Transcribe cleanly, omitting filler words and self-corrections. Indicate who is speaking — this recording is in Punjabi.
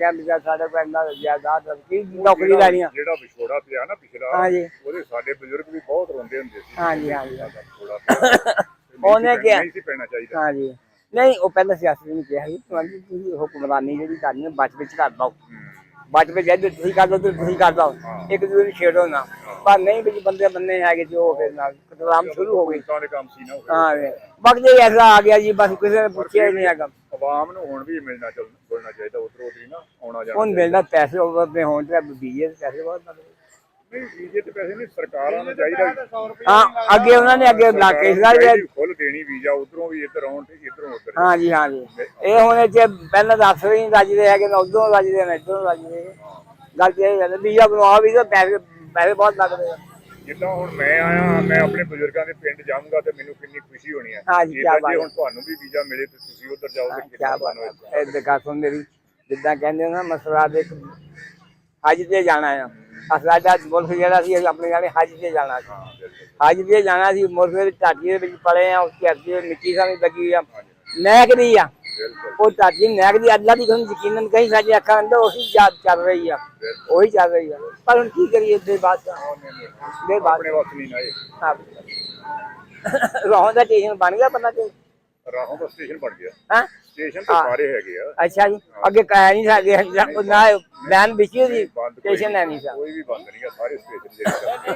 Speaker 1: ਸਾਡੇ ਪਿੰਡ ਦਾ ਜਾਇਦਾਦ ਕੀ ਨੌਕਰੀ ਲੈਣੀ ਆ।
Speaker 2: ਜਿਹੜਾ ਵਿਛੋੜਾ ਪਿਆ ਨਾ ਪਿਛਲਾ,
Speaker 1: ਹਾਂਜੀ
Speaker 2: ਉਹਦੇ ਸਾਡੇ ਬਜ਼ੁਰਗ ਵੀ ਬਹੁਤ ਰੋਂਦੇ ਹੁੰਦੇ ਸੀ।
Speaker 1: ਹਾਂਜੀ ਹਾਂਜੀ
Speaker 2: ਵਿਛੋੜਾ ਪਿਆ
Speaker 1: ਉਹਨੇ ਕਿਹਾ
Speaker 2: ਨਹੀਂ ਸੀ ਪੈਣਾ ਚਾਹੀਦਾ।
Speaker 1: ਹਾਂਜੀ ਨਹੀਂ ਉਹ ਪਹਿਲਾਂ ਸਿਆਸਤ ਨੇ ਕਿਹਾ ਸੀ ਤੁਸੀਂ ਹੁਕਮਰਾਨੀ ਜਿਹੜੀ ਕਰਨੀ ਬਾਅਦ ਵਿੱਚ ਕਰ ਦਓ, ਬਾਅਦ ਵਿੱਚ ਜੇ ਤੁਸੀਂ ਕਰ ਦੋ ਤੁਸੀਂ ਕਰ ਦਓ, ਇੱਕ ਦੂਜੇ ਨੂੰ ਛੇੜੋ ਨਾ। ਪਰ ਨਹੀਂ ਵੀ ਬੰਦੇ ਬੰਨੇ ਹੈਗੇ ਜੋ ਫਿਰ ਨਾਲ ਕਤਲਾਮ ਸ਼ੁਰੂ ਹੋ ਗਈ।
Speaker 2: ਲੋਕਾਂ ਦੇ ਕੰਮ ਸੀ ਨਾ
Speaker 1: ਹਾਂ ਬਾਕੀ ਐਸਾ ਆ ਗਿਆ ਜੀ, ਬਸ ਕਿਸੇ ਨੇ ਪੁੱਛਿਆ ਹੀ ਨਹੀਂ ਹੈਗਾ।
Speaker 2: ਆਵਾਮ ਨੂੰ ਹੁਣ ਵੀ ਮਿਲਣਾ ਚੱਲਣਾ ਚਾਹੀਦਾ, ਉਧਰੋਂ ਉਧਰੀ ਨਾ ਆਉਣਾ ਜਾਣਾ।
Speaker 1: ਹੁਣ ਮਿਲਦਾ ਪੈਸੇ ਉਹਦੇ ਹੋਣ ਤੇ ਬੀਜੇ ਪੈਸੇ ਬਹੁਤ
Speaker 2: ਨਹੀਂ ਵੀਜ਼ੇ ਤੇ ਪੈਸੇ ਨਹੀਂ, ਸਰਕਾਰਾਂ ਨੂੰ ਚਾਹੀਦਾ।
Speaker 1: ਹਾਂ ਅੱਗੇ ਉਹਨਾਂ ਨੇ ਅੱਗੇ ਲਾ ਕੇ
Speaker 2: ਖੁੱਲ ਦੇਣੀ ਵੀਜ਼ਾ, ਉਧਰੋਂ ਵੀ ਇੱਧਰ ਆਉਣ ਤੇ ਇਧਰੋਂ ਉਧਰ।
Speaker 1: ਹਾਂਜੀ ਹਾਂਜੀ ਇਹ ਹੁਣ ਇੱਥੇ ਪਹਿਲਾਂ ਦੱਸ ਰਹੀ ਰੱਜਦੇ ਹੈਗੇ ਨੇ, ਉਧਰੋਂ ਰੱਜਦੇ ਨੇ ਇੱਧਰੋਂ ਰੱਜਦੇ। ਗੱਲ ਤੇ ਇਹ ਵੀਜ਼ਾ ਬਣਵਾ ਵੀ ਪੈਸੇ ਪੈਸੇ ਬਹੁਤ ਲੱਗਦੇ ਆ।
Speaker 2: ਜਿੱਦਾਂ ਹੁਣ ਮੈਂ ਆਇਆ, ਮੈਂ ਆਪਣੇ ਬਜ਼ੁਰਗਾਂ ਦੇ ਪਿੰਡ ਜਾਊਂਗਾ ਤੇ ਮੈਨੂੰ ਕਿੰਨੀ ਖੁਸ਼ੀ ਹੋਣੀ ਹੈ।
Speaker 1: ਹਾਂਜੀ ਕਿਆ ਬਾਤ
Speaker 2: ਜੇ ਹੁਣ ਤੁਹਾਨੂੰ ਵੀ ਵੀਜ਼ਾ ਮਿਲੇ ਤੇ ਤੁਸੀਂ ਉਧਰ ਜਾਓ ਤੇ
Speaker 1: ਕਿਆ ਬਾਤ ਹੈ। ਇਹ ਦੇਖਾ ਸੁਣ ਮੇਰੀ ਜਿੱਦਾਂ ਕਹਿੰਦੇ ਨਾ ਮਸਲਾ ਦੇ ਹਜ ਤੇ ਜਾਣਾ ਆ। ਸਾਡਾ ਮੁਲਕ ਜਿਹੜਾ ਸੀ ਆਪਣੇ ਜਾਣੇ ਹਜ ਤੇ ਜਾਣਾ ਸੀ। ਹਜ ਤੇ ਜਾਣਾ ਸੀ, ਮੁਲਕ ਦੇ ਢਾਟੀ ਦੇ ਵਿੱਚ ਪੜੇ ਆ, ਉਸ ਧਰਤੀ ਮਿੱਟੀ ਸਾਰੀ ਲੱਗੀ ਆ, ਨਹਿਕਦੀ ਆ। ਉਹ ਧਰਤੀ ਨਹਿਕਦੀ ਅੱਲਾ ਦੀ ਯਕੀਨਨ ਕहीं ਸਾਡੀ ਅੱਖਾਂ ਅੰਦਰ ਉਹੀ ਚੱਲ ਰਹੀ ਆ, ਉਹੀ ਚੱਲ ਰਹੀ ਆ। ਪਰ ਹੁਣ ਕੀ ਕਰੀਏ ਦੇ ਬਾਤ
Speaker 2: ਆਪਣੇ ਵਕਤ ਨਹੀਂ ਨਾ ਇਹ
Speaker 1: ਰਾਹੋਂ ਦਾ ਸਟੇਸ਼ਨ ਬਣ ਗਿਆ ਪਤਾ ਤੇ
Speaker 2: ਰਾਹੋਂ ਦਾ ਸਟੇਸ਼ਨ ਬਣ ਗਿਆ।
Speaker 1: ਹਾਂ
Speaker 2: ਸਟੇਸ਼ਨ ਤੇ ਸਾਰੇ ਹੈਗੇ ਆ।
Speaker 1: ਅੱਛਾ ਜੀ ਅੱਗੇ ਕਹਿ ਨਹੀਂ ਸਕਦੇ ਨਾ ਬੈਨ ਵਿਚੀ ਦੀ ਸਟੇਸ਼ਨ ਹੈ ਨਹੀਂ ਸਾ
Speaker 2: ਕੋਈ ਵੀ ਬੰਦ ਨਹੀਂ ਆ, ਸਾਰੇ ਸਟੇਸ਼ਨ ਜਿਹੜੇ